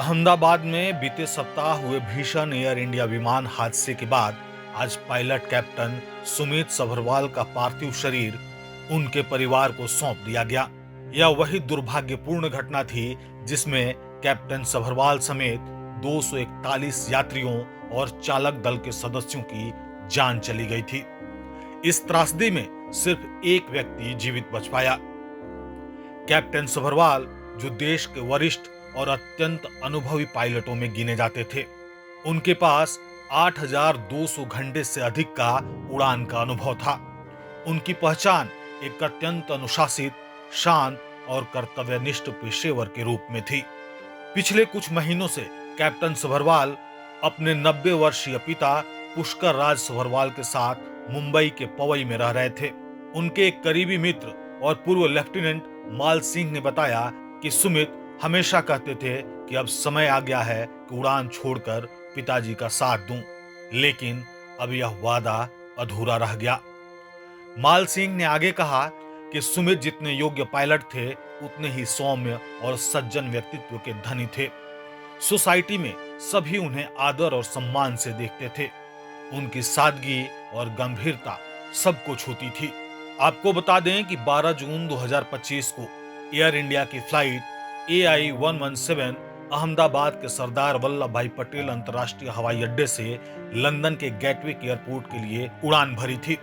अहमदाबाद में बीते सप्ताह हुए भीषण एयर इंडिया विमान हादसे के बाद आज पायलट कैप्टन सुमित सभरवाल का पार्थिव शरीर उनके परिवार को सौंप दिया गया। यह वही दुर्भाग्यपूर्ण घटना थी जिसमें कैप्टन सभरवाल समेत 241 यात्रियों और चालक दल के सदस्यों की जान चली गई थी। इस त्रासदी में सिर्फ एक व्यक्ति जीवित बच पाया। कैप्टन सभरवाल, जो देश के वरिष्ठ और अत्यंत अनुभवी पायलटों में गिने जाते थे, उनके पास 8,200 घंटे से अधिक का उड़ान का अनुभव था। उनकी पहचान एक अत्यंत अनुशासित, शांत और कर्तव्यनिष्ठ पेशेवर के रूप में थी। पिछले कुछ महीनों से कैप्टन सभरवाल अपने 90 वर्षीय पिता पुष्कर राज सभरवाल के साथ मुंबई के पवई में रह रहे थे। उनके एक करीबी मित्र और पूर्व लेफ्टिनेंट माल सिंह ने बताया कि सुमित हमेशा कहते थे कि अब समय आ गया है कि उड़ान छोड़कर पिताजी का साथ दूं, लेकिन अब यह वादा अधूरा रह गया। माल सिंह ने आगे कहा कि सुमित जितने योग्य पायलट थे, उतने ही सौम्य और सज्जन व्यक्तित्व के धनी थे। सोसाइटी में सभी उन्हें आदर और सम्मान से देखते थे। उनकी सादगी और गंभीरता सबको छूती थी। आपको बता दें कि 12 जून 2025 को एयर इंडिया की फ्लाइट AI 117 अहमदाबाद के सरदार वल्लभ भाई पटेल अंतर्राष्ट्रीय हवाई अड्डे से लंदन के गेटविक एयरपोर्ट के लिए उड़ान भरी थी।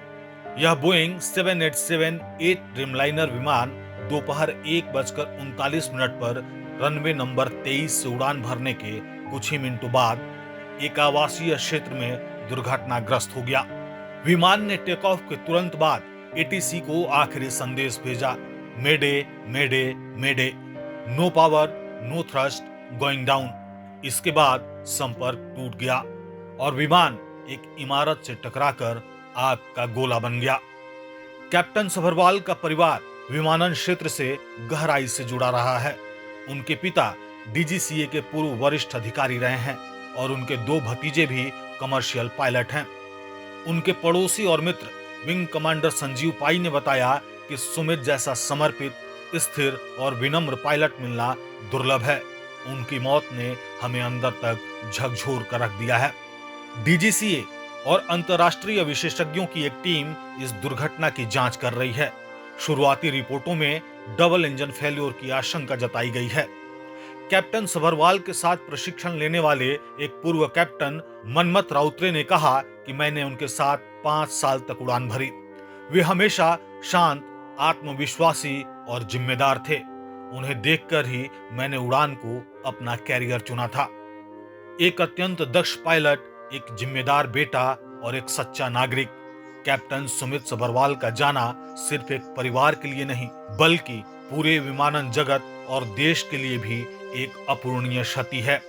यह बोइंग 787-8 ड्रीमलाइनर विमान दोपहर 1:39 पर रनवे नंबर 23 से उड़ान भरने के कुछ ही मिनटों बाद एक आवासीय क्षेत्र में दुर्घटनाग्रस्त हो गया। विमान ने टेक ऑफ के तुरंत बाद ATC को आखिरी संदेश भेजा, mayday mayday mayday, no power no thrust going down. इसके बाद संपर्क टूट गया और विमान एक इमारत से टकराकर आग का गोला बन गया। कैप्टन सभरवाल का परिवार विमानन क्षेत्र से गहराई से जुड़ा रहा है। उनके पिता DGCA के पूर्व वरिष्ठ अधिकारी रहे हैं और उनके 2 भतीजे भी कमर्शियल पायलट हैं। उनके पड़ोसी और मित्र विंग कमांडर संजीव पाई ने बताया कि सुमित जैसा समर्पित, स्थिर और विनम्र पायलट मिलना दुर्लभ है। उनकी मौत ने हमें अंदर तक झकझोर कर रख दिया है। DGCA और अंतर्राष्ट्रीय विशेषज्ञों की एक टीम इस दुर्घटना की जांच कर रही है। शुरुआती रिपोर्टों में डबल इंजन फेल्योर की आशंका जताई गई है। कैप्टन सभरवाल के साथ प्रशिक्षण लेने वाले एक पूर्व कैप्टन मनमथ राउतरे ने कहा कि मैंने उनके साथ 5 साल तक उड़ान भरी। वे हमेशा शांत, आत्मविश्वासी और जिम्मेदार थे। उन्हें देखकर ही मैंने उड़ान को अपना कैरियर चुना था। एक अत्यंत दक्ष पायलट, एक जिम्मेदार बेटा और एक सच्चा नागरिक, कैप्टन सुमित सभरवाल का जाना सिर्फ एक परिवार के लिए नहीं, बल्कि पूरे विमानन जगत और देश के लिए भी एक अपूरणीय क्षति है।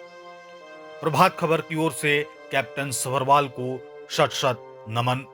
प्रभात खबर की ओर से कैप्टन सभरवाल को शत शत नमन।